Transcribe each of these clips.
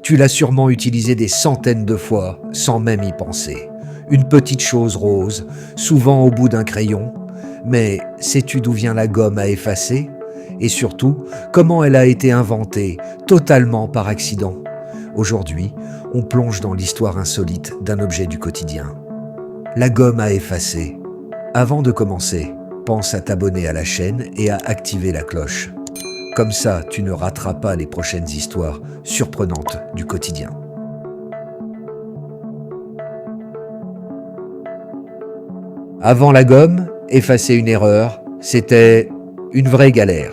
Tu l'as sûrement utilisé des centaines de fois, sans même y penser. Une petite chose rose, souvent au bout d'un crayon. Mais sais-tu d'où vient la gomme à effacer? Et surtout, comment elle a été inventée, totalement par accident? Aujourd'hui, on plonge dans l'histoire insolite d'un objet du quotidien. La gomme à effacer. Avant de commencer, pense à t'abonner à la chaîne et à activer la cloche. Comme ça, tu ne rateras pas les prochaines histoires surprenantes du quotidien. Avant la gomme, effacer une erreur, c'était une vraie galère.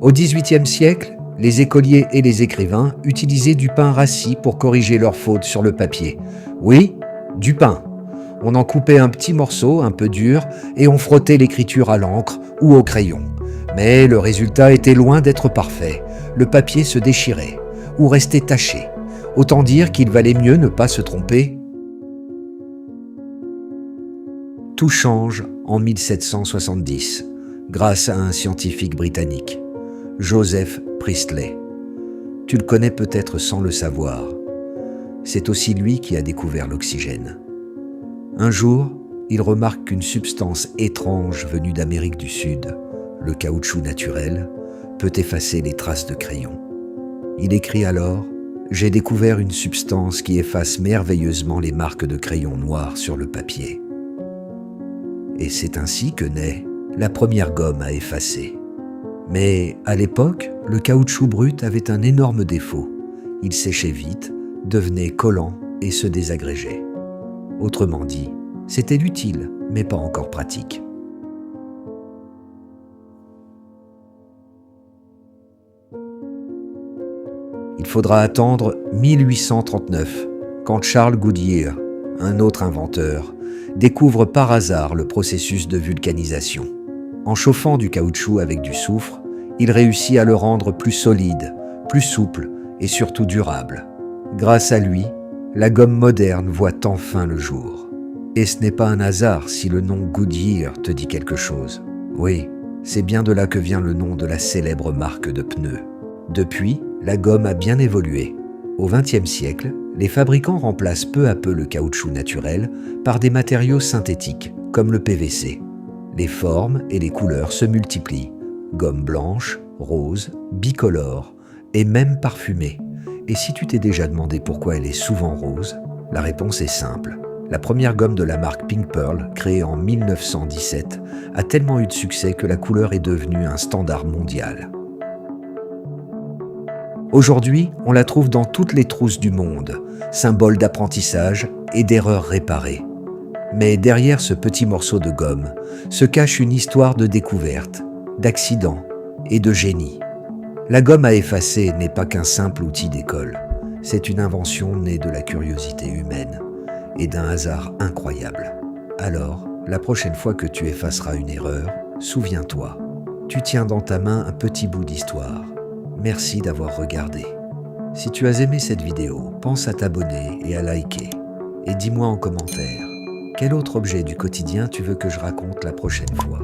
Au XVIIIe siècle, les écoliers et les écrivains utilisaient du pain rassis pour corriger leurs fautes sur le papier. Oui, du pain. On en coupait un petit morceau, un peu dur, et on frottait l'écriture à l'encre ou au crayon. Mais le résultat était loin d'être parfait. Le papier se déchirait ou restait taché. Autant dire qu'il valait mieux ne pas se tromper. Tout change en 1770, grâce à un scientifique britannique, Joseph Priestley. Tu le connais peut-être sans le savoir. C'est aussi lui qui a découvert l'oxygène. Un jour, il remarque qu'une substance étrange venue d'Amérique du Sud, le caoutchouc naturel, peut effacer les traces de crayon. Il écrit alors « J'ai découvert une substance qui efface merveilleusement les marques de crayon noir sur le papier. » Et c'est ainsi que naît la première gomme à effacer. Mais à l'époque, le caoutchouc brut avait un énorme défaut. Il séchait vite, devenait collant et se désagrégeait. Autrement dit, c'était utile, mais pas encore pratique. Il faudra attendre 1839, quand Charles Goodyear, un autre inventeur, découvre par hasard le processus de vulcanisation. En chauffant du caoutchouc avec du soufre, il réussit à le rendre plus solide, plus souple et surtout durable. Grâce à lui, la gomme moderne voit enfin le jour. Et ce n'est pas un hasard si le nom Goodyear te dit quelque chose. Oui, c'est bien de là que vient le nom de la célèbre marque de pneus. Depuis, la gomme a bien évolué. Au XXe siècle, les fabricants remplacent peu à peu le caoutchouc naturel par des matériaux synthétiques, comme le PVC. Les formes et les couleurs se multiplient. Gomme blanche, rose, bicolore et même parfumée. Et si tu t'es déjà demandé pourquoi elle est souvent rose, la réponse est simple. La première gomme de la marque Pink Pearl, créée en 1917, a tellement eu de succès que la couleur est devenue un standard mondial. Aujourd'hui, on la trouve dans toutes les trousses du monde, symbole d'apprentissage et d'erreurs réparées. Mais derrière ce petit morceau de gomme se cache une histoire de découverte, d'accident et de génie. La gomme à effacer n'est pas qu'un simple outil d'école. C'est une invention née de la curiosité humaine et d'un hasard incroyable. Alors, la prochaine fois que tu effaceras une erreur, souviens-toi, tu tiens dans ta main un petit bout d'histoire. Merci d'avoir regardé. Si tu as aimé cette vidéo, pense à t'abonner et à liker. Et dis-moi en commentaire, quel autre objet du quotidien tu veux que je raconte la prochaine fois?